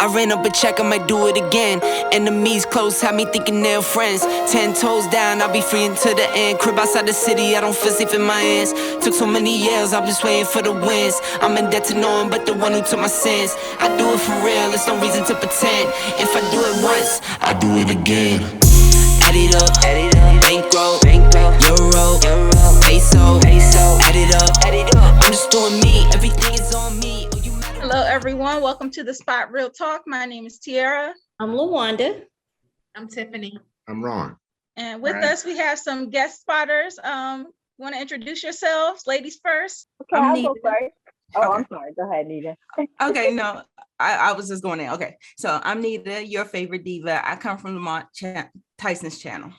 I ran up a check, I might do it again. Enemies close, had me thinking they're friends. 10 toes down, I'll be free until the end. Crib outside the city, I don't feel safe in my hands. Took so many years, I'm just waiting for the wins. I'm in debt to no one but the one who took my sins. I do it for real, there's no reason to pretend. If I do it once, I do it again. Add it up, bankroll, euro, peso, add it up, I'm just doing me, everything is on me. Hello everyone, welcome to the Spot Real Talk. My name is Tiara. I'm LaWanda. I'm Tiffany. I'm Ron. And with us we have some guest spotters. Want to introduce yourselves, ladies first? Okay, I'll go first. Oh, okay. I'm sorry. Go ahead, Nita. Okay, no, I was just going in. Okay, so I'm Nita, your favorite diva. I come from Lamont Tyson's channel.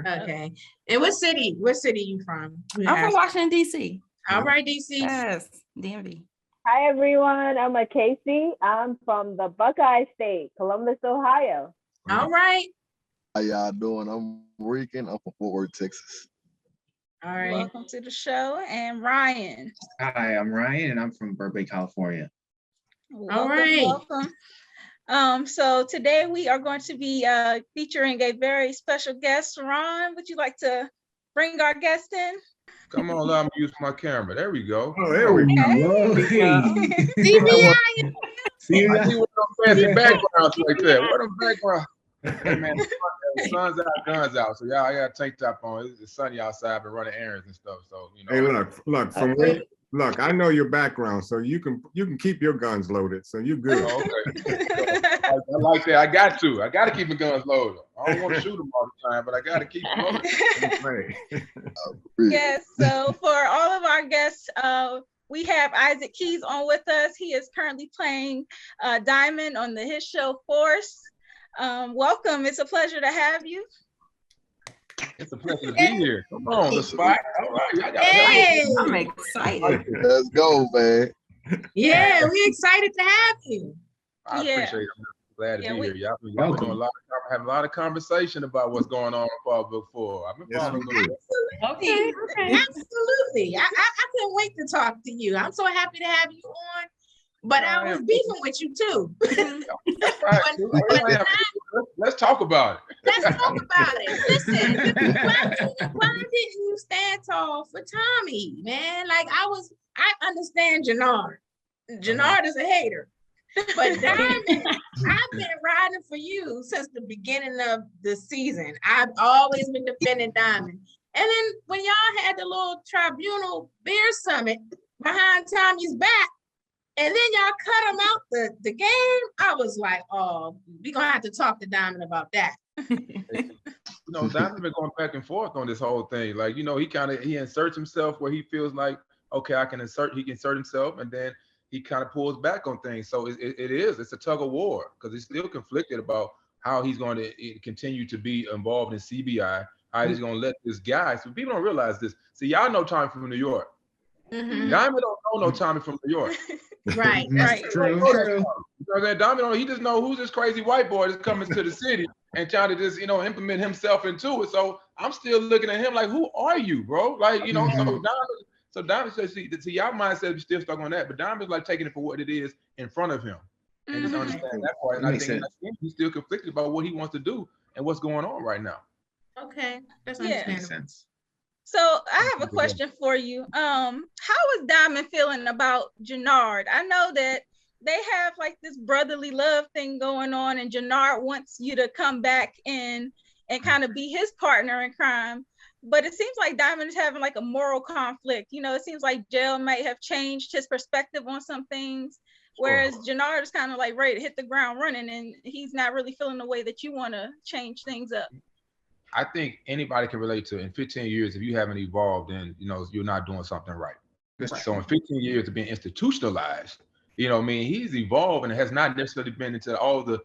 Okay. And what city you from? I'm from Washington, D.C. All right, D.C. Yes, DMV. Hi, everyone. I'm Casey. I'm from the Buckeye State, Columbus, Ohio. All right. How y'all doing? I'm Rican. I'm from Fort Worth, Texas. All right. Welcome to the show. And Ryan. Hi, I'm Ryan, and I'm from Burbank, California. Welcome. So today we are going to be featuring a very special guest. Ron, would you like to bring our guest in? Come on, allow me to use my camera. There we go. Oh, there we go. CBI. See what them fancy backgrounds like that. What them backgrounds? Hey man, the sun's out, guns out. So y'all got a tank top on. It's sunny outside, but running errands and stuff. So you know. Hey, look. From where, look, I know your background, so you can keep your guns loaded. So you're good. Oh, okay. I like that. I got to keep my guns loaded. I don't want to shoot them all the time, but I got to keep them loaded. Right. Yes. So for all of our guests, we have Isaac Keys on with us. He is currently playing Diamond on his show Force. Welcome. It's a pleasure to have you. It's a pleasure to be here. Come on, the spot. All right, I'm excited. Let's go, man. Yeah, we're excited to have you. I appreciate it. I'm glad to be here. Y'all been doing having a lot of conversation about what's going on in PowerBook IV. I've been following Okay. Absolutely. I couldn't wait to talk to you. I'm so happy to have you on. But I was beefing with you too. That's right. Let's talk about it. Let's talk about it. Listen, why didn't you stand tall for Tommy, man? Like I understand Jannar. Jannar is a hater. But Diamond, I've been riding for you since the beginning of the season. I've always been defending Diamond. And then when y'all had the little tribunal beer summit behind Tommy's back, and then y'all cut him out the game, I was like, oh, we're going to have to talk to Diamond about that. You know, Diamond been going back and forth on this whole thing. Like, you know, he inserts himself where he feels like, okay, he can insert himself, and then he kind of pulls back on things. So it's a tug of war, because he's still conflicted about how he's going to continue to be involved in CBI, how he's going to let this guy. So people don't realize this. See, y'all know Tommy from New York. Mm-hmm. Diamond don't know no Tommy from New York. Right. True. Because Diamond, he just know who's this crazy white boy that's coming to the city and trying to just, implement himself into it. So I'm still looking at him like, who are you, bro? Like, so Diamond says, see, y'all mindset is still stuck on that, but Diamond's like taking it for what it is in front of him and just understand that part. And I think he's still conflicted about what he wants to do and what's going on right now. Okay, that's understandable. So I have a question for you. How is Diamond feeling about Jannar? I know that they have like this brotherly love thing going on, and Jannar wants you to come back in and kind of be his partner in crime. But it seems like Diamond is having like a moral conflict. It seems like jail might have changed his perspective on some things, whereas Jannar is kind of like ready to hit the ground running, and he's not really feeling the way that you want to change things up. I think anybody can relate to in 15 years, if you haven't evolved, then, you're not doing something right. So in 15 years of being institutionalized, he's evolved and has not necessarily been into all the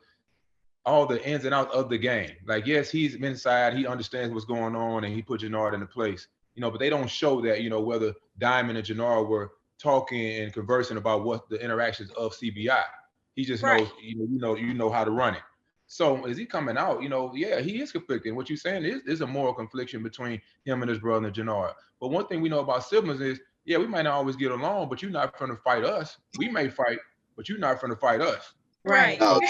ins and outs of the game. Like, yes, he's inside, he understands what's going on, and he put Jannar into place, but they don't show that, whether Diamond and Jannar were talking and conversing about what the interactions of CBI. He just knows, you know how to run it. So as he coming out, yeah, he is conflicted. What you're saying is a moral confliction between him and his brother Jannar. But one thing we know about siblings is, yeah, we might not always get along, but you're not going to fight us. We may fight, but you're not going to fight us. Right. No,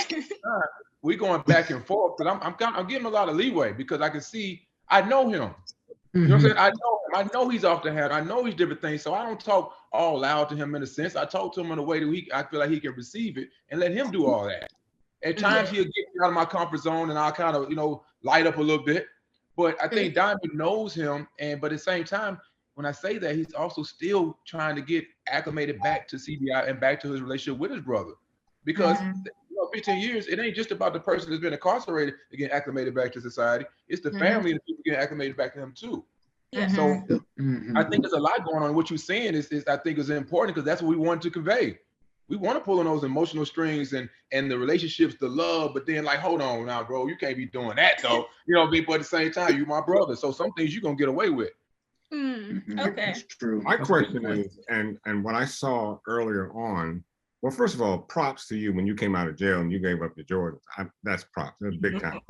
We going back and forth, but I'm giving him a lot of leeway because I can see I know him. You know what I'm saying? I know him. I know he's off the hat. I know he's different things. So I don't talk all loud to him in a sense. I talk to him in a way that I feel like he can receive it and let him do all that. At times he'll get me out of my comfort zone and I'll kind of, light up a little bit. But I think Diamond knows him. But at the same time, when I say that, he's also still trying to get acclimated back to CBI and back to his relationship with his brother. Because 15 years, it ain't just about the person that's been incarcerated to get acclimated back to society. It's the family and the people getting acclimated back to him too. Yeah. So I think there's a lot going on. What you're saying is I think is important because that's what we want to convey. We want to pull on those emotional strings and the relationships, the love, but then like, hold on now, bro, you can't be doing that though. But at the same time, you my brother. So some things you're gonna get away with. Okay. That's true. My question is, and what I saw earlier on, well, first of all, props to you when you came out of jail and you gave up the Jordans. That's props. That's big time.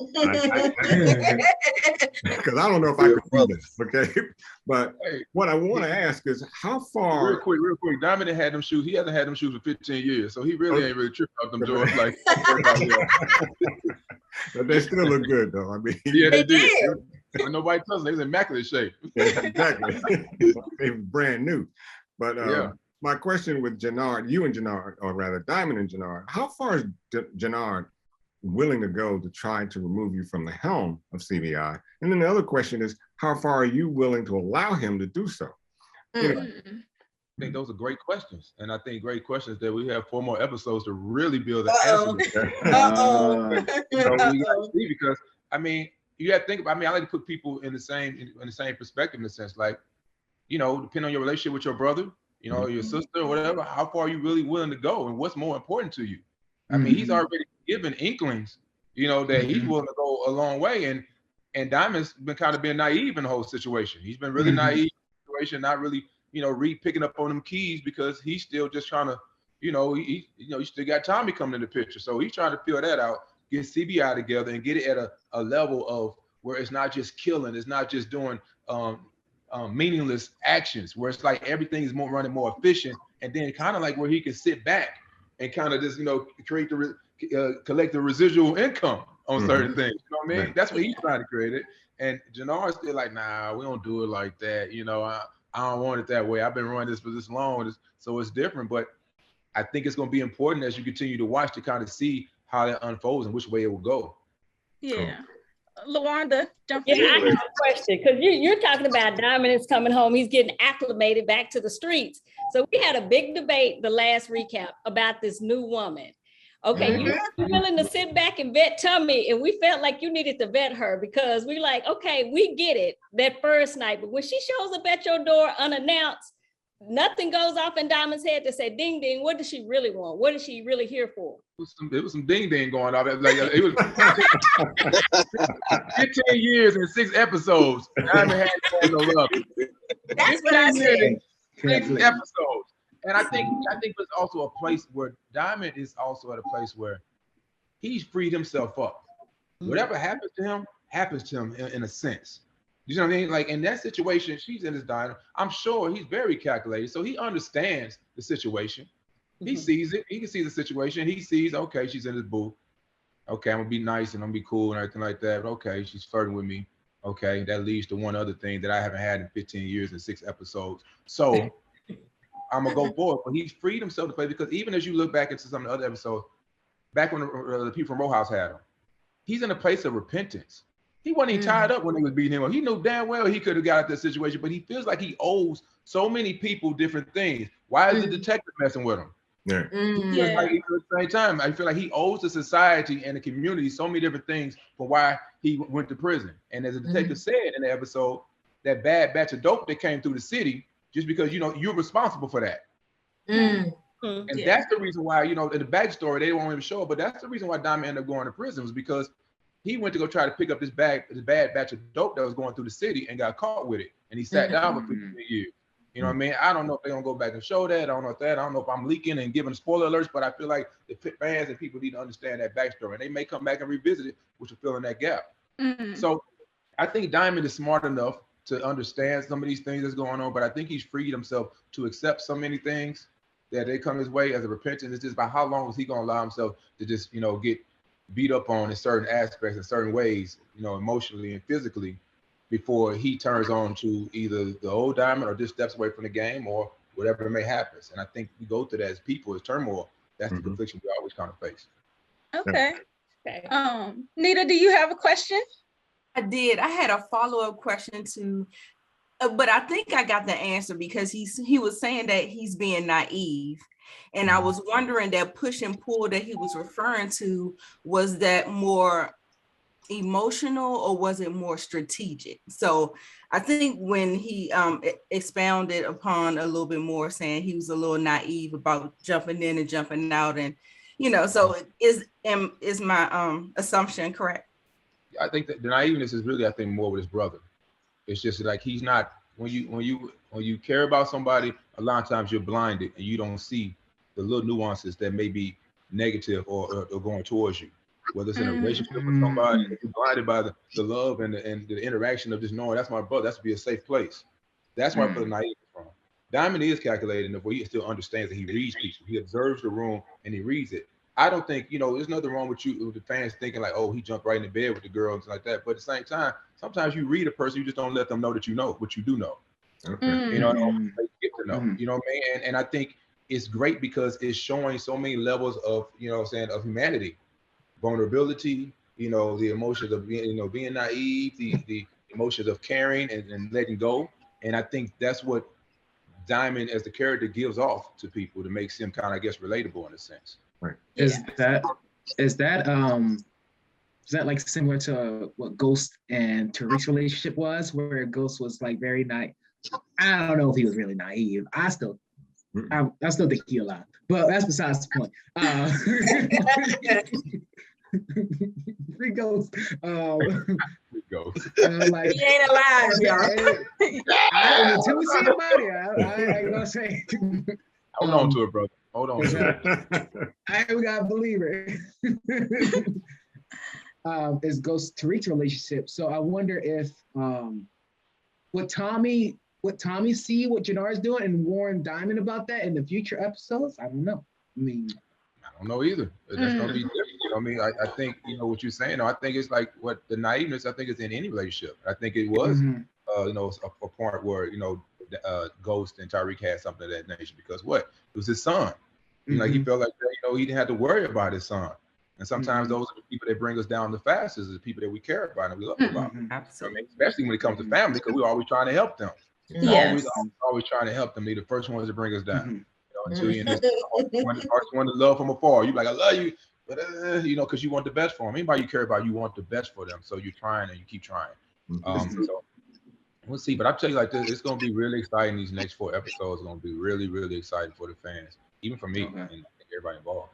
Because I don't know if I could do this, okay? But what I want to ask is how far... Real quick. Diamond had them shoes. He hasn't had them shoes for 15 years, so he really ain't really tripping out them Jordans like... But they still look good, though. I mean... Yeah, they did. Nobody tells them. They was in immaculate shape. Yeah, exactly. They were brand new. But... my question with Jannar, you and Jannar, or rather Diamond and Jannar, how far is Jannar willing to go to try to remove you from the helm of CBI? And then the other question is, how far are you willing to allow him to do so? I think those are great questions. And I think great questions that we have 4 more episodes to really build an answer to. So we got to see because, you have to think about, I like to put people in the same perspective in a sense, like, depending on your relationship with your brother, your sister or whatever, how far are you really willing to go and what's more important to you? He's already given inklings, that he's willing to go a long way. And Diamond's been kind of being naive in the whole situation. He's been really naive in the situation, not really, picking up on them keys because he's still just trying to, he still got Tommy coming in the picture. So he's trying to feel that out, get CBI together and get it at a level of where it's not just killing, it's not just doing meaningless actions, where it's like everything is running more efficient, and then kind of like where he can sit back and kind of just create collect the residual income on certain things. You know what I mean? That's what he's trying to create it. And Jannar's still like, nah, we don't do it like that. I don't want it that way. I've been running this for this long, so it's different. But I think it's going to be important as you continue to watch to kind of see how that unfolds and which way it will go. Yeah. LaWanda, jump in. I have a question because you're talking about Diamond is coming home. He's getting acclimated back to the streets. So we had a big debate the last recap about this new woman. Okay, you're willing to sit back and vet Tommy, and we felt like you needed to vet her because we're like, okay, we get it that first night, but when she shows up at your door unannounced, nothing goes off in Diamond's head to say, ding, ding, what does she really want? What is she really here for? It was some ding ding going on. Like it was 15 years and 6 episodes. Diamond had no love. That's what I said. 6 episodes. And I think there's also a place where Diamond is also at a place where he's freed himself up. Whatever happens to him in a sense. You know what I mean? Like in that situation, she's in his diner. I'm sure he's very calculated. So he understands the situation. He sees it. He can see the situation. He sees, okay, she's in his booth. Okay, I'm gonna be nice and I'm gonna be cool and everything like that. But okay, she's flirting with me. Okay, that leads to one other thing that I haven't had in 15 years and 6 episodes. So I'm gonna go forward. But he's freed himself to play because even as you look back into some of the other episodes, back when the people from Row House had him, he's in a place of repentance. He wasn't even tied up when they was beating him up. He knew damn well he could have got out of that situation, but he feels like he owes so many people different things. Why is the detective messing with him? Yeah. Like, at the same time, I feel like he owes the society and the community so many different things for why he went to prison. And as the detective said in the episode, that bad batch of dope that came through the city, just because you're responsible for that. And that's the reason why, in the backstory, they won't even show it, but that's the reason why Diamond ended up going to prison was because he went to go try to pick up this bad batch of dope that was going through the city and got caught with it. And he sat down for 15 years. You know what I mean? I don't know if they're going to go back and show that. I don't know I don't know if I'm leaking and giving spoiler alerts, but I feel like the fans and people need to understand that backstory. And they may come back and revisit it, which will fill in that gap. So I think Diamond is smart enough to understand some of these things that's going on, but I think he's freed himself to accept so many things that they come his way as a repentance. It's just about how long is he gonna allow himself to just, get beat up on in certain aspects, in certain ways, emotionally and physically, before he turns on to either the old Diamond or just steps away from the game or whatever may happen. And I think we go through that as people, as turmoil. That's the confliction we always kind of face. Okay. Nita, do you have a question? I did. I had a follow-up question to, but I think I got the answer because he was saying that he's being naive. And I was wondering that push and pull that he was referring to, was that more emotional or was it more strategic? So I think when he expounded upon a little bit more, saying he was a little naive about jumping in and jumping out, and so is my assumption correct? I think that the naiveness is really, I think, more with his brother. It's just like he's not, when you care about somebody, a lot of times you're blinded and you don't see the little nuances that may be negative or going towards you. Whether it's in a relationship with somebody, you're blinded by the love and the interaction of just knowing that's my brother, that's to be a safe place. That's where I put a naive from. Diamond is calculated enough where he still understands that he reads people. He observes the room and he reads it. I don't think, there's nothing wrong with the fans thinking like, oh, he jumped right in the bed with the girl and like that. But at the same time, sometimes you read a person, you just don't let them know that you know what you do know. Okay. You get to know. You know what I mean? And I think it's great because it's showing so many levels of, of humanity, vulnerability, the emotions of being naive, the emotions of caring and letting go. And I think that's what Diamond as the character gives off to people that makes him kind of, I guess, relatable in a sense. Right. Is that like similar to what Ghost and Tariq's relationship was, where Ghost was like very naive? I don't know if he was really naive. I still think he lied, but that's besides the point. Free Ghost. Like, he ain't alive, y'all. Until we see somebody, I ain't gonna say. Hold on to it, brother. Hold on to it. I ain't got to believe it. Is Ghost Tariq's relationship. So I wonder if would Tommy see what Jannar's doing and warn Diamond about that in the future episodes? I don't know. I don't know either. That's gonna be different. I think what you're saying. I think it's like what the naiveness. I think is in any relationship. I think it was, a point where Ghost and Tariq had something of that nature because what? It was his son. Like he felt like he didn't have to worry about his son. And sometimes those are the people that bring us down the fastest, is the people that we care about and we love about. Absolutely. Especially when it comes to family, because we're always trying to help them. Yes. Always trying to help them. They're the first ones to bring us down. Until you want to love from afar. You're like, I love you, but because you want the best for them. Anybody you care about, you want the best for them. So you're trying and you keep trying. So we'll see. But I'll tell you like this, it's gonna be really exciting. These next 4 episodes are gonna be really, really exciting for the fans, even for me and I think everybody involved.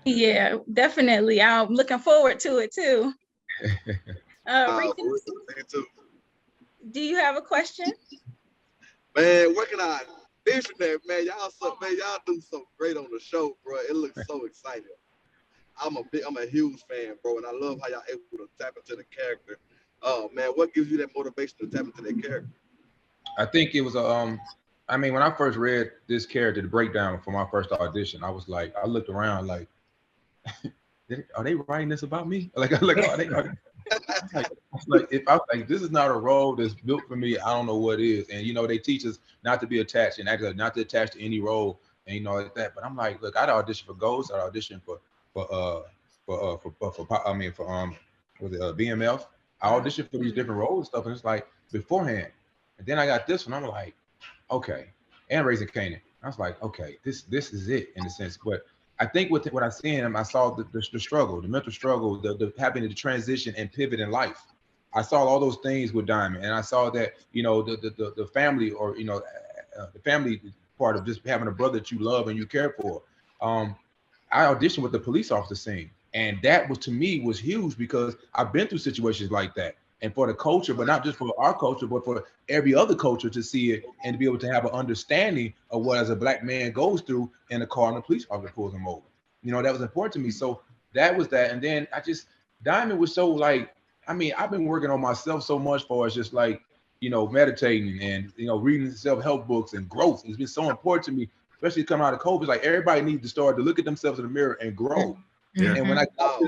Yeah, definitely. I'm looking forward to it too. Do you have a question? Man, where can I vision that, man? Y'all do so great on the show, bro. It looks so exciting. I'm a huge fan, bro, and I love how y'all able to tap into the character. Oh man, what gives you that motivation to tap into that character? I think it was when I first read this character, the breakdown for my first audition, I was like, I looked around like, are they writing this about me? Like, are they? If I was like, this is not a role that's built for me, I don't know what is. And they teach us not to be attached and actually not to attach to any role and like that. But I'm like, look, I'd audition for Ghost, I'd audition for BMF. I auditioned for these different roles and stuff, and it's like beforehand. And then I got this one, I'm like, okay. And Raising Canaan. I was like, okay, this is it in a sense. But I think what I see in him, I saw the struggle, the mental struggle, the having to transition and pivot in life. I saw all those things with Diamond, and I saw that the family or the family part of just having a brother that you love and you care for. I auditioned with the police officer scene, and that was to me was huge because I've been through situations like that. And for the culture, but not just for our culture, but for every other culture to see it and to be able to have an understanding of what as a Black man goes through in a car and the police officer pulls him over. That was important to me. So that was that. And then Diamond was so like, I've been working on myself so much for just like, meditating and, reading self-help books and growth. It's been so important to me especially coming out of COVID, like everybody needs to start to look at themselves in the mirror and grow. Yeah. And when I Oh,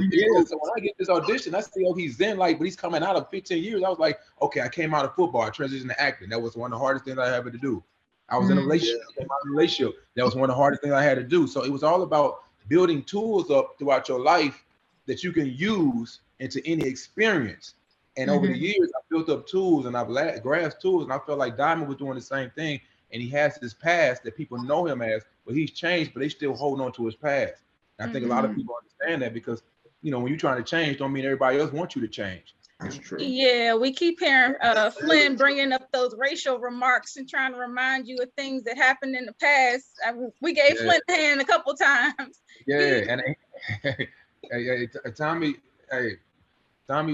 so when I get this audition, I see, oh, he's in, like, but he's coming out of 15 years. I was like, okay, I came out of football, I transitioned to acting. That was one of the hardest things I ever to do. I was in a relationship, I came out of a relationship. That was one of the hardest things I had to do. So it was all about building tools up throughout your life that you can use into any experience. And over the years, I built up tools and I've grasped tools, and I felt like Diamond was doing the same thing. And he has this past that people know him as, but he's changed, but they still hold on to his past. And I think a lot of people understand that because, you know, when you're trying to change, don't mean everybody else wants you to change. That's true. Yeah, we keep hearing Flynn bringing up those racial remarks and trying to remind you of things that happened in the past. We gave Flynn a hand a couple times. Yeah, and Tommy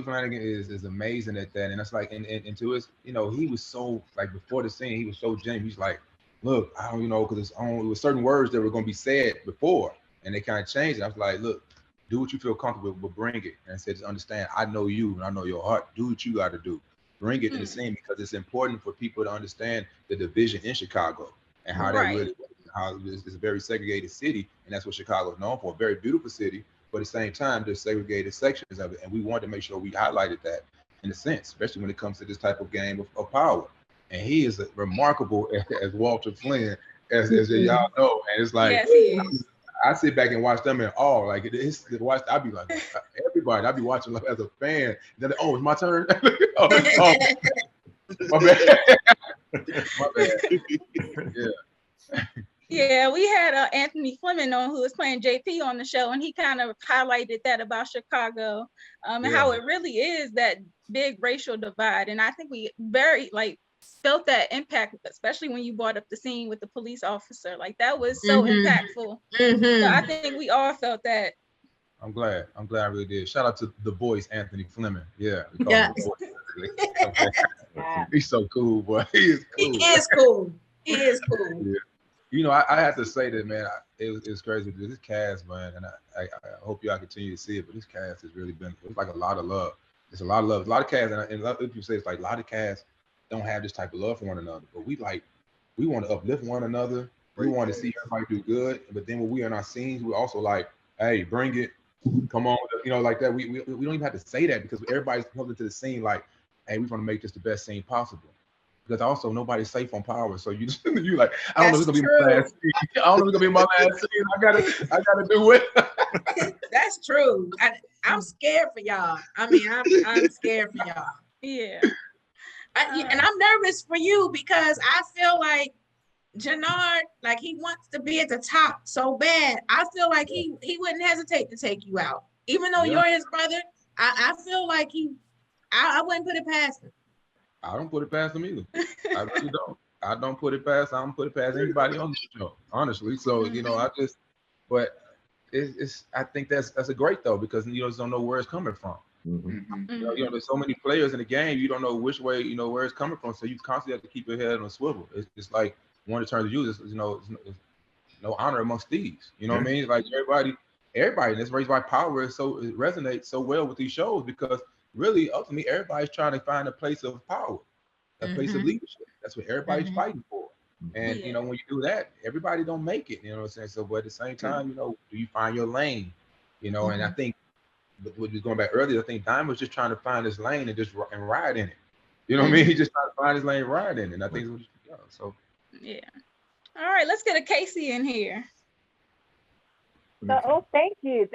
Flanagan is amazing at that. And it's like, and to his, you know, he was so, like, before the scene, he was so genuine. He's like, look, I don't, you know, because it was certain words that were going to be said before, and they kind of changed it. I was like, look, do what you feel comfortable with, but bring it. And I said, just understand, I know you and I know your heart. Do what you got to do. Bring it to the scene, because it's important for people to understand the division in Chicago and how that really, how it's a very segregated city, and that's what Chicago is known for. A very beautiful city, but at the same time, there's segregated sections of it, and we wanted to make sure we highlighted that in a sense, especially when it comes to this type of game of power. And he is remarkable as Walter Flynn, as y'all know. And it's like, yes, he is. I sit back and watch them in awe. Like, I'd be like, everybody, I'd be watching like as a fan. Then, oh, it's my turn. oh, my bad. My bad. Yeah. Yeah, we had Anthony Fleming on, who was playing JP on the show, and he kind of highlighted that about Chicago, and how it really is that big racial divide. And I think we very felt that impact, especially when you brought up the scene with the police officer. Like, that was so impactful. So I think we all felt that. I'm glad I really did. Shout out to the voice, Anthony Fleming. Yeah. He's so cool, boy. He is cool. He is cool. Yeah. You know, I have to say that, man, it's crazy. This cast, man, and I hope y'all continue to see it, but this cast has really been, it's like a lot of love. It's a lot of love. A lot of casts, and a lot of people say it's like a lot of casts don't have this type of love for one another, but we want to uplift one another. We want to see everybody do good, but then when we are in our scenes, we're also like, hey, bring it, come on, you know, like that. We don't even have to say that, because everybody's coming to the scene like, hey, we want to make this the best scene possible. Because also nobody's safe on Power, so you like, I don't know if it's gonna be my last scene. I don't know if it's gonna be my last scene. I gotta do it. That's true. I'm scared for y'all. I mean, I'm scared for y'all. Yeah. And I'm nervous for you, because I feel like Jannar, like, he wants to be at the top so bad. I feel like he wouldn't hesitate to take you out, even though you're his brother. I feel like I wouldn't put it past him. I don't put it past him either. I really don't. I don't put it past anybody on the show, honestly. So, you know, but I think that's a great though, because you just don't know where it's coming from. You know, there's so many players in the game, you don't know which way, you know, where it's coming from. So you constantly have to keep your head on a swivel. It's like one of the terms you use is, you know, it's no honor amongst thieves. You know what I mean? Like everybody, and that's why Power it resonates so well with these shows, because really, ultimately, everybody's trying to find a place of power, a place of leadership. That's what everybody's fighting for. And, you know, when you do that, everybody don't make it, you know what I'm saying? So, but at the same time, you know, do you find your lane? You know, and I think, what was going back earlier, I think Diamond was just trying to find his lane and ride in it. You know what I mean? He just trying to find his lane, ride in it. And I think it's what so. Yeah. All right, let's get a Casey in here. So, thank you.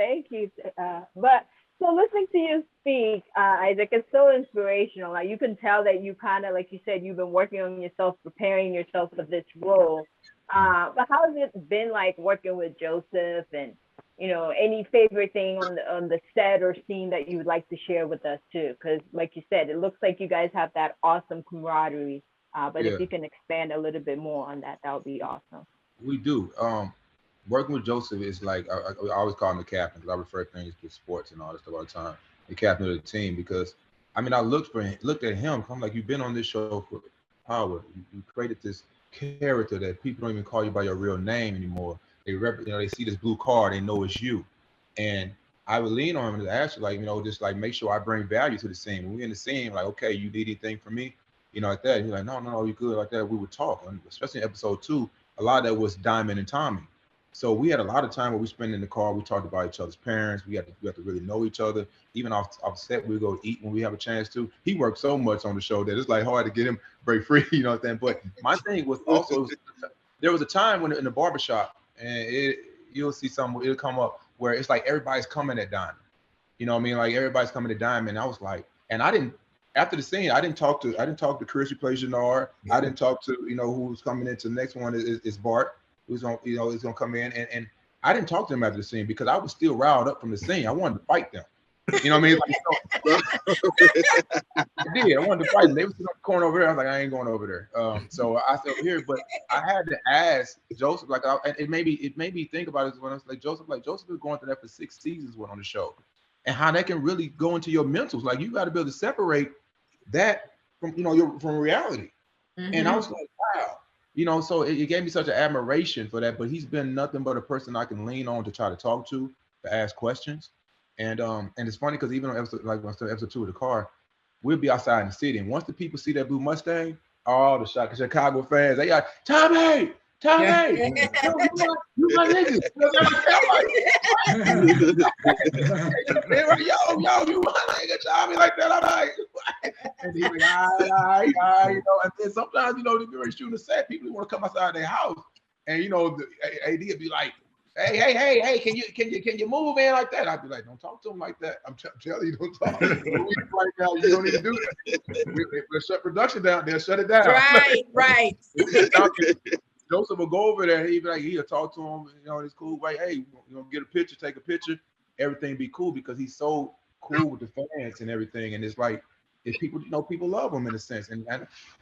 So listening to you speak, Isaac, it's so inspirational. Like, you can tell that you kind of, like you said, you've been working on yourself, preparing yourself for this role. But how has it been like working with Joseph, and, you know, any favorite thing on the set or scene that you would like to share with us too? Because like you said, it looks like you guys have that awesome camaraderie. But if you can expand a little bit more on that, that would be awesome. We do. Working with Joseph is like, I always call him the captain, because I refer things to sports and all this stuff all the time. The captain of the team, because I mean, I looked at him. I'm like, you've been on this show for Power. You created this character that people don't even call you by your real name anymore. They see this blue card, they know it's you. And I would lean on him and ask you, like, you know, just like make sure I bring value to the scene. When we're in the scene, like, okay, you need anything from me? You know, like that. And he's like, no, you're good, like that. We would talk, and especially in episode 2. a lot of that was Diamond and Tommy. So we had a lot of time where we spent in the car. We talked about each other's parents. We had to really know each other. Even off set, we go eat when we have a chance to. He worked so much on the show that it's like hard to get him break free, you know what I'm saying? But my thing was also, there was a time when in the barbershop, and you'll see something, it'll come up where it's like everybody's coming at Diamond. You know what I mean? Like everybody's coming to Diamond. And I was like, and I didn't, after the scene, I didn't talk to Chris who plays Jannar. I didn't talk to, you know, who's coming into the next one is Bart, who's on, you know, is gonna come in. And I didn't talk to them after the scene because I was still riled up from the scene. I wanted to fight them. You know what I mean? Like, so, I wanted to fight them. They were sitting on the corner over there. I was like, I ain't going over there. So I said over here, but I had to ask Joseph, like, it made me think about it when I was like, Joseph was going through that for 6 seasons on the show, and how that can really go into your mentals. Like, you got to be able to separate that from, you know, from reality. Mm-hmm. And I was like, wow, you know, so it gave me such an admiration for that. But he's been nothing but a person I can lean on to try to talk to ask questions. And it's funny because even on episode 2 of the car, we'll be outside in the city, and once the people see that blue Mustang, all the Chicago fans, they got Tommy, you my nigga. They're like, yo, you my nigga, Tommy, like that. I'm like, and he's like, all right, you know. And then sometimes, you know, they're shooting a set, people want to come outside their house, and you know, the AD would be like, hey, can you move in like that? I'd be like, don't talk to him like that. I'm telling you, don't talk. Right now, you don't need to do that. We'll shut production down. They'll shut it down. Right. Joseph will go over there. He'd be like, he'll talk to him. You know, it's cool. Like, hey, you know, get a picture, take a picture. Everything be cool because he's so cool with the fans and everything. And it's like, if people, you know, people love him in a sense, and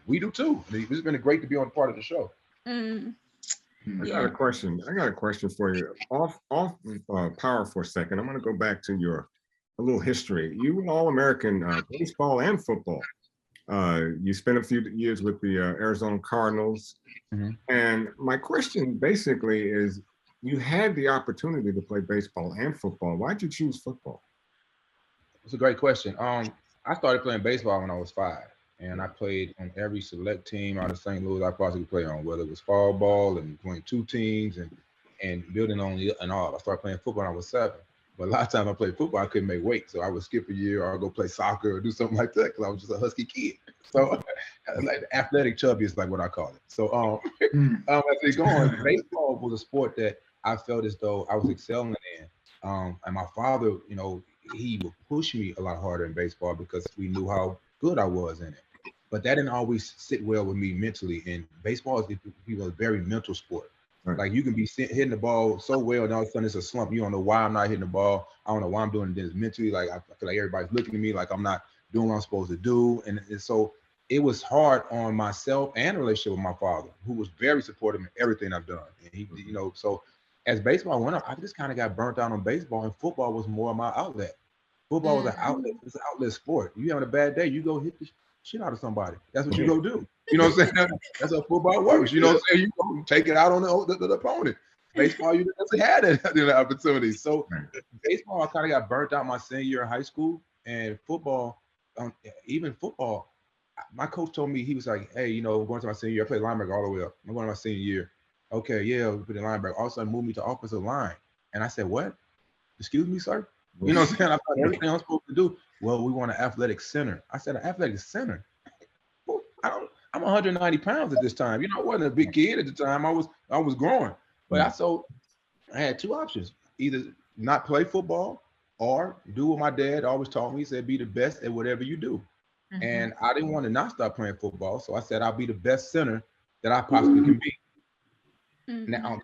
we do too. It's been great to be on part of the show. Mm. I got a question for you. Off power for a second. I'm going to go back to a little history. You were All-American baseball and football. You spent a few years with the Arizona Cardinals. Mm-hmm. And my question basically is, you had the opportunity to play baseball and football. Why'd you choose football? It's a great question. I started playing baseball when I was 5. And I played on every select team out of St. Louis I possibly could play on, whether it was fall ball and playing 2 teams and building on and all. I started playing football when I was 7. But a lot of times I played football, I couldn't make weight. So I would skip a year or I'd go play soccer or do something like that because I was just a husky kid. So like the athletic chubby is like what I call it. So as they go on, baseball was a sport that I felt as though I was excelling in. And my father, you know, he would push me a lot harder in baseball because we knew how good I was in it. But that didn't always sit well with me mentally. And baseball is a very mental sport. Right. Like you can be hitting the ball so well, and all of a sudden it's a slump. You don't know why I'm not hitting the ball. I don't know why I'm doing this mentally. Like I feel like everybody's looking at me like I'm not doing what I'm supposed to do. And so it was hard on myself and relationship with my father, who was very supportive in everything I've done. And he, you know, so as baseball went up, I just kind of got burnt out on baseball, and football was more of my outlet. Football was an outlet. It's an outlet sport. You having a bad day, you go hit the shit out of somebody. That's what you go do. You know what I'm saying? That's how football works. You know what I'm saying? You go take it out on the opponent. Baseball, you doesn't have that opportunity. So baseball, I kind of got burnt out my senior year in high school, and football, even football, my coach told me, he was like, hey, you know, going to my senior year, I played linebacker all the way up. I'm going to my senior year. Okay, yeah, we put in linebacker. All of a sudden, moved me to offensive line. And I said, what? Excuse me, sir? You know what I'm saying? I thought everything I'm supposed to do. Well, we want an athletic center. I said, an athletic center? Well, I'm 190 pounds at this time. You know, I wasn't a big kid at the time. I was growing. But I had 2 options. Either not play football or do what my dad always taught me. He said, be the best at whatever you do. Mm-hmm. And I didn't want to not stop playing football. So I said, I'll be the best center that I possibly can be. Mm-hmm. Now,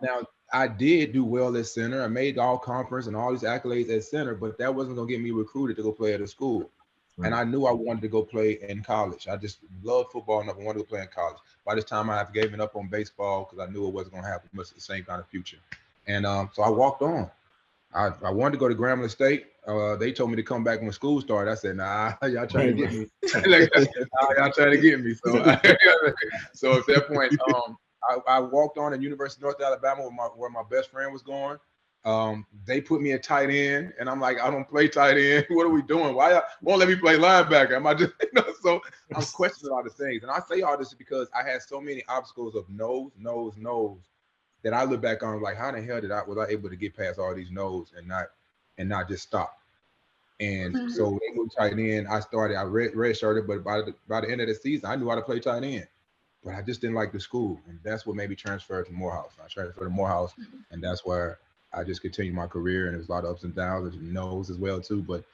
I did do well at center. I made all conference and all these accolades at center, but that wasn't going to get me recruited to go play at a school. Right. And I knew I wanted to go play in college. I just loved football enough. I wanted to play in college. By this time, I had given up on baseball because I knew it wasn't going to happen much the same kind of future. And so I walked on. I wanted to go to Grambling State. They told me to come back when school started. I said, nah, y'all trying to get me. Y'all trying to get me. So at that point, I walked on at University of North Alabama where my best friend was going. They put me at tight end, and I'm like, I don't play tight end. What are we doing? Why y'all won't let me play linebacker? Am I just, you know? So I'm questioning all the things, and I say all this because I had so many obstacles of no's, that I look back on like, how the hell was I able to get past all these no's and not just stop? And so they moved tight end. I redshirted, but by the end of the season, I knew how to play tight end, but I just didn't like the school, and that's what made me transfer to Morehouse. I transferred to Morehouse, and that's where I just continued my career. And there's a lot of ups and downs, and no's as well too. But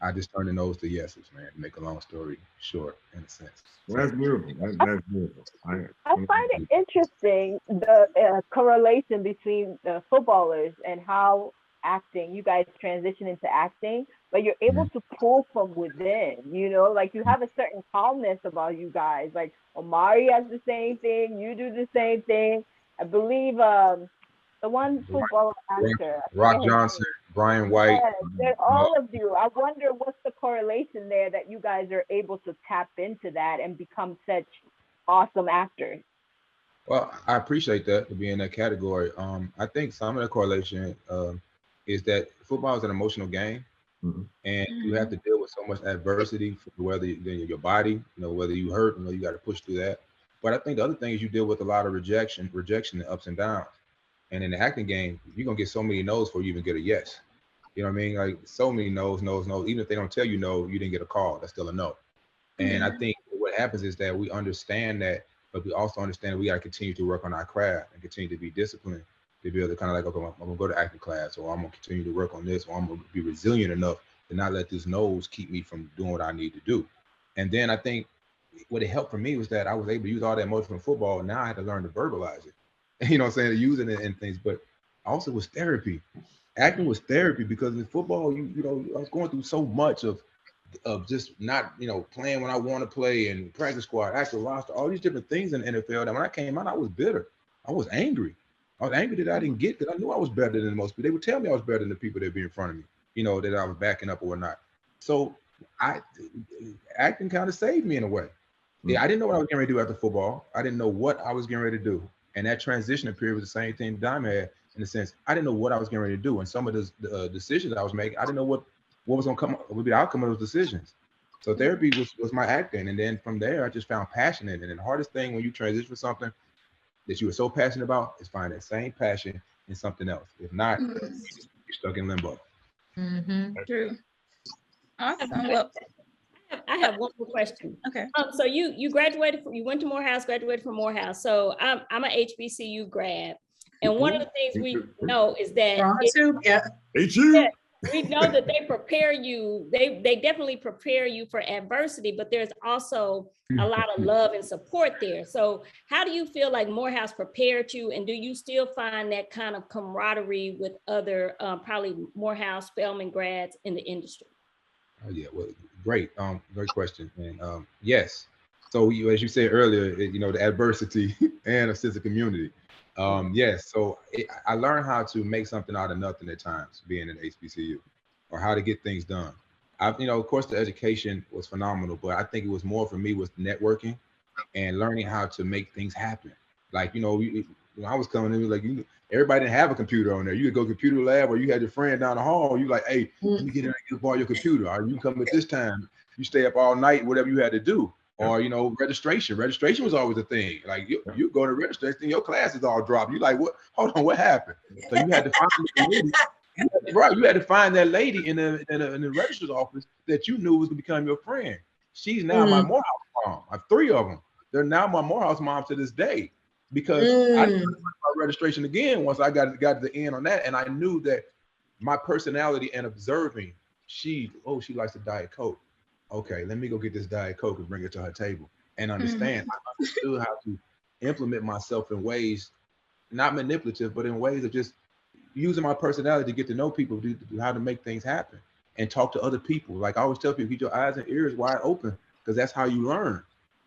I just turned the no's to yeses, man. To make a long story short, in a sense. Well, that's beautiful. That's beautiful. I find it interesting the correlation between the footballers and how acting, you guys transition into acting, but you're able to pull from within, you know, like you have a certain calmness about you guys. Like Omari has the same thing, you do the same thing. I believe the one football actor, Rock Johnson, Brian White. They're all of you. I wonder what's the correlation there that you guys are able to tap into that and become such awesome actors. Well, I appreciate that to be in that category. I think some of the correlation is that football is an emotional game, and you have to deal with so much adversity, whether your body, you know, whether you hurt, you know, you got to push through that. But I think the other thing is you deal with a lot of rejection and ups and downs. And in the acting game, you're gonna get so many no's before you even get a yes. You know what I mean? Like so many no's. Even if they don't tell you no, you didn't get a call. That's still a no. And I think what happens is that we understand that, but we also understand that we got to continue to work on our craft and continue to be disciplined to be able to kind of like, okay, I'm gonna go to acting class, or I'm gonna continue to work on this, or I'm gonna be resilient enough to not let these no's keep me from doing what I need to do. And then I think what it helped for me was that I was able to use all that emotion from football. Now I had to learn to verbalize it. You know what I'm saying? To use it in things, but also was therapy. Acting was therapy because in football, you know, I was going through so much of just not, you know, playing when I want to play and practice squad, active roster, all these different things in the NFL. That when I came out, I was bitter. I was angry. I was angry that I didn't get, because I knew I was better than most people. They would tell me I was better than the people that be in front of me, you know, that I was backing up or not. So acting kind of saved me in a way. Yeah, I didn't know what I was getting ready to do after football. I didn't know what I was getting ready to do. And that transition period was the same thing Diamond had, in a sense. I didn't know what I was getting ready to do. And some of the decisions I was making, I didn't know what was going to come, what would be the outcome of those decisions. So therapy was my acting. And then from there, I just found passion in it. And the hardest thing when you transition for something that you were so passionate about is find that same passion in something else. If not, you're stuck in limbo. True. Awesome. Well, I have one more question. Okay. So you graduated you went to Morehouse, graduated from Morehouse. So I'm an HBCU grad, and one of the things we know is that we know that they prepare you. They definitely prepare you for adversity, but there's also a lot of love and support there. So how do you feel like Morehouse prepared you, and do you still find that kind of camaraderie with other probably Morehouse, Fleming grads in the industry? Oh yeah, well, great question. And yes, so as you said earlier, you know, the adversity and a sense of community. Yes, so I learned how to make something out of nothing at times, being in HBCU, or how to get things done. You know, of course, the education was phenomenal, but I think it was more for me was networking and learning how to make things happen. Like, you know, when I was coming in, like, everybody didn't have a computer on there. You could go computer lab, or you had your friend down the hall. You like, hey, let me get in and borrow your computer. Or you come at this time. You stay up all night, whatever you had to do. Or, you know, registration. Registration was always a thing. Like you go to registration, your classes all dropped. You like, what? Hold on, what happened? So you had to find the lady. You had to find that lady in the registrar's office that you knew was gonna become your friend. She's now my Morehouse mom. I have 3 of them. They're now my Morehouse mom to this day. Because I didn't my registration again once I got to the end on that, and I knew that my personality and observing, she likes a Diet Coke. Okay, let me go get this Diet Coke and bring it to her table and understand. I understood how to implement myself in ways not manipulative, but in ways of just using my personality to get to know people, how to make things happen and talk to other people. Like I always tell people, keep your eyes and ears wide open, because that's how you learn.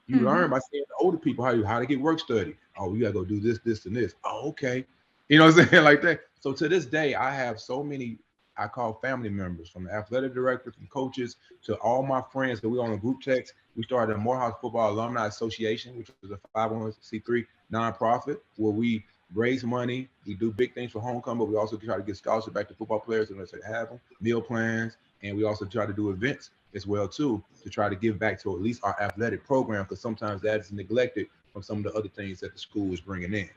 You learn by seeing the older people how to get work study. Oh, you gotta go do this, and this. Oh, okay. You know what I'm saying? Like that. So to this day, I have so many, I call family members, from the athletic director, from coaches, to all my friends that we on a group text. We started a Morehouse Football Alumni Association, which is a 501c3 nonprofit where we raise money. We do big things for homecoming, but we also try to get scholarships back to football players unless they have them, meal plans, and we also try to do events as well too, to try to give back to at least our athletic program, because sometimes that is neglected from some of the other things that the school is bringing in.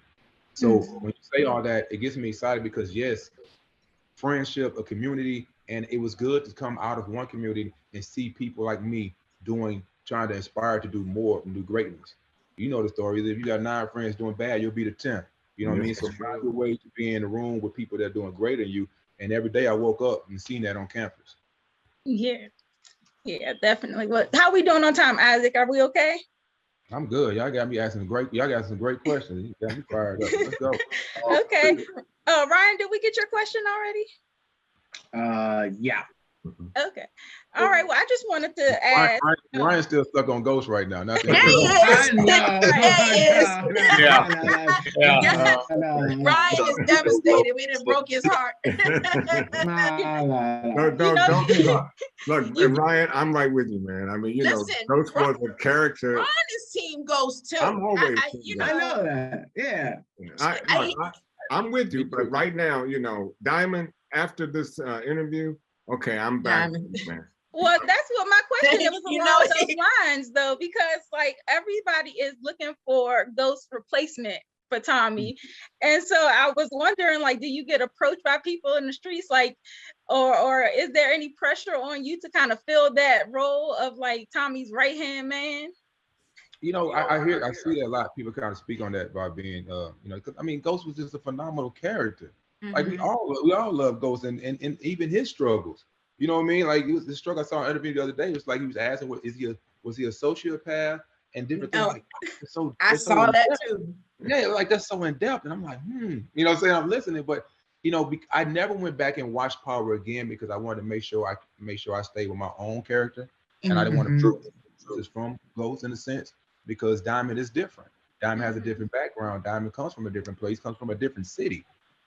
So when you say all that, it gets me excited because yes, friendship, a community, and it was good to come out of one community and see people like me trying to inspire to do more and do greatness. You know the story. If you got 9 friends doing bad, you'll be the 10th. You know what I mean? So find your way to be in a room with people that are doing greater than you. And every day I woke up and seen that on campus. Yeah, definitely. How we doing on time, Isaac? Are we okay? I'm good. Y'all got some great questions. You got me fired up. Let's go. Okay. Ryan, did we get your question already? Yeah. Okay. All right. Well, I just wanted to add. Ryan's still stuck on Ghost right now. Not Yeah. Ryan is devastated. We done broke his heart. Look, Ryan, I'm right with you, man. I mean, Listen, Ghost was a character. Ryan is team Ghost too. I'm always. I know that. Yeah. I'm with you, but right now, Diamond, after this interview, okay, I'm back, man. Well, that's what my question was along those lines, though, because like everybody is looking for Ghost replacement for Tommy, and so I was wondering, like, do you get approached by people in the streets, like, or is there any pressure on you to kind of fill that role of like Tommy's right hand man? I see that a lot. People kind of speak on that by being, because I mean, Ghost was just a phenomenal character. Like we all love Ghost and even his struggles. You know what I mean? Like the struggle I saw in an interview the other day was like he was asking, was he a sociopath and different things like that. I saw that too. Yeah, like that's so in depth, and I'm like, you know what I'm saying? I'm listening, but I never went back and watched Power again because I wanted to make sure I stayed with my own character, and I didn't want to prove this from Ghost in a sense because Diamond is different. Diamond has a different background. Diamond comes from a different place, comes from a different city.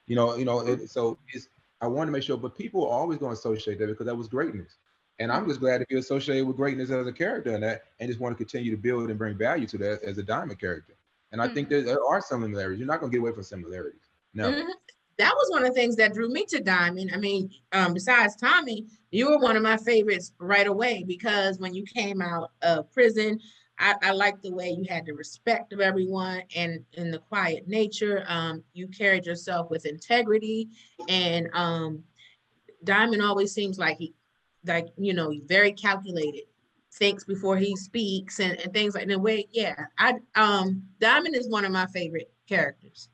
So I want to make sure, but people are always going to associate that because that was greatness. And I'm just glad to be associated with greatness as a character in that and just want to continue to build and bring value to that as a Diamond character. And I think there are similarities. You're not going to get away from similarities. No. That was one of the things that drew me to Diamond. I mean, besides Tommy, you were one of my favorites right away because when you came out of prison, I liked the way you had the respect of everyone and in the quiet nature. You carried yourself with integrity, and Diamond always seems like very calculated, thinks before he speaks and things like that. Way, Diamond is one of my favorite characters.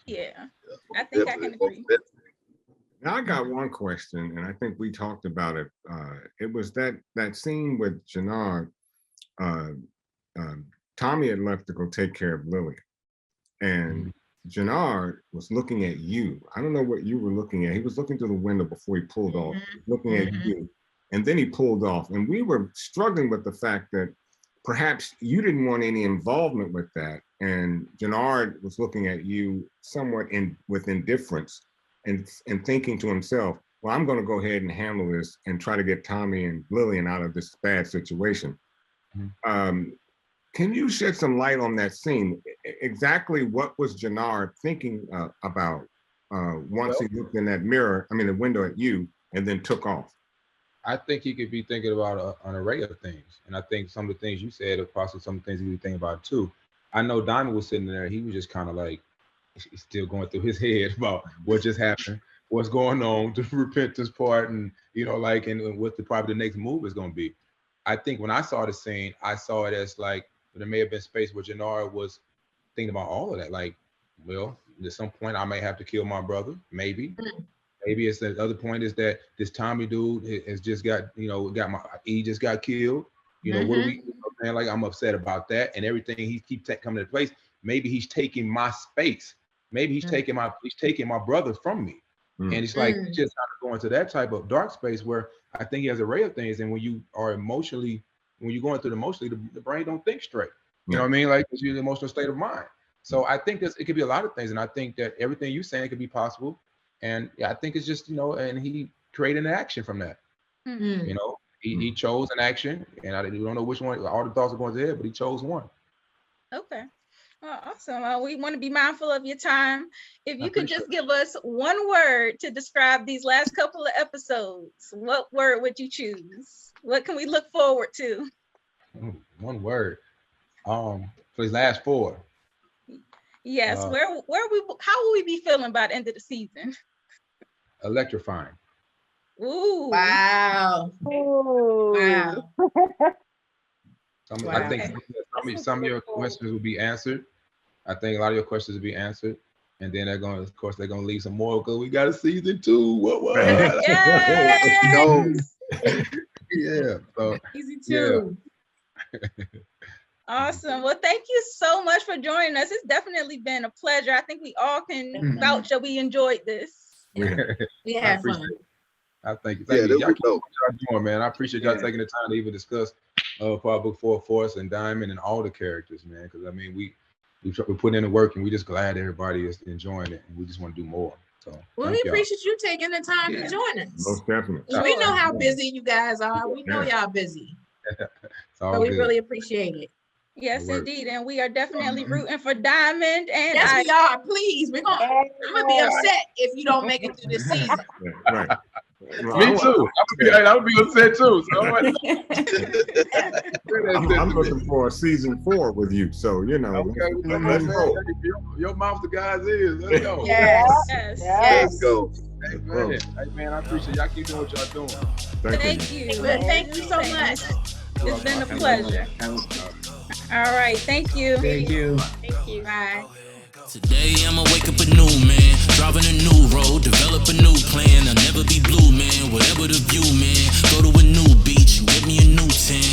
Yeah, I think I can agree. Now I got one question, and I think we talked about it. It was that scene with Jannar. Tommy had left to go take care of Lily, and Jannar was looking at you. I don't know what you were looking at. He was looking through the window before he pulled off, looking at you, and then he pulled off. And we were struggling with the fact that perhaps you didn't want any involvement with that, and Jannar was looking at you somewhat with indifference and thinking to himself, well, I'm going to go ahead and handle this and try to get Tommy and Lillian out of this bad situation. Can you shed some light on that scene? Exactly what was Jannar thinking about once he looked in that the window at you and then took off? I think he could be thinking about an array of things. And I think some of the things you said are possibly some of the things he was thinking about too. I know Diamond was sitting there, he was just kind of like, still going through his head about what just happened, what's going on, the repentance part, and and what probably the next move is going to be. I think when I saw the scene, I saw it as like there may have been space where Jannar was thinking about all of that. Like, well, at some point I may have to kill my brother. Maybe it's the other point is that this Tommy dude has just got he just got killed. What are we saying? Like, I'm upset about that and everything. He keeps coming to place. Maybe he's taking my space. Maybe he's taking my brother from me. And it's like just going to that type of dark space where I think he has an array of things. And when you are emotionally, when you're going through the brain don't think straight. You know what I mean? Like, it's your emotional state of mind. So I think it could be a lot of things. And I think that everything you're saying could be possible. And I think it's just, and he created an action from that. He chose an action, and I don't know which one. All the thoughts are going to his head, but he chose one. Okay. Well, awesome. We want to be mindful of your time. If you could just give us one word to describe these last couple of episodes, what word would you choose? What can we look forward to? One word. For these last 4. Yes, how will we be feeling by the end of the season? Electrifying. Ooh. Wow. Ooh. Wow. I think some of your questions will be answered. I think a lot of your questions will be answered. And then they're going to leave some more because we got a season 2. What? Yes. Yeah. So, Season 2. Yeah. Awesome. Well, thank you so much for joining us. It's definitely been a pleasure. I think we all can vouch that we enjoyed this. We had fun. I thank you. Thank you. Y'all keep doing what y'all doing, man. I appreciate y'all taking the time to even discuss PowerBook IV Force and Diamond and all the characters, man. Because I mean, we put in the work and we just glad everybody is enjoying it, and we just want to do more. So well, we appreciate you taking the time to join us. Most definitely. We know how busy you guys are. We know y'all busy. So we really appreciate it. Yes, indeed. And we are definitely rooting for Diamond. And yes, we are. Please, I'm gonna be upset if you don't make it through this season. Right. Me too. I'm gonna be upset too. So I'm looking for a season 4 with you. So let's roll. Your mouth the guys is. Let's go. Yes. Let's go. Hey man, I appreciate y'all. Keep doing what y'all doing. Thank you. Thank you so much. It's been a pleasure. All right. Thank you. Thank you. Thank you. Bye. Today I'ma wake up a new man, driving a new road, develop a new plan. I'll never be blue, man, whatever the view, man. Go to a new beach and get me a new tan.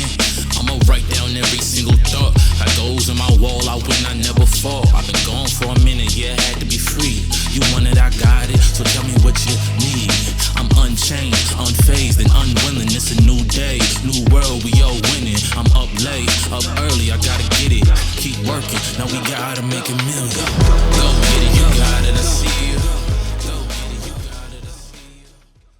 I'ma write down every single thought. I goes on my wall, I win, I never fall. I've been gone for a minute, yeah, had to be free. You want it, I got it, so tell me what you need. I'm unchained, unfazed, and unwilling. It's a new day, new world, we all winning. I'm up late, up early, I gotta get it. Keep working, now we gotta make it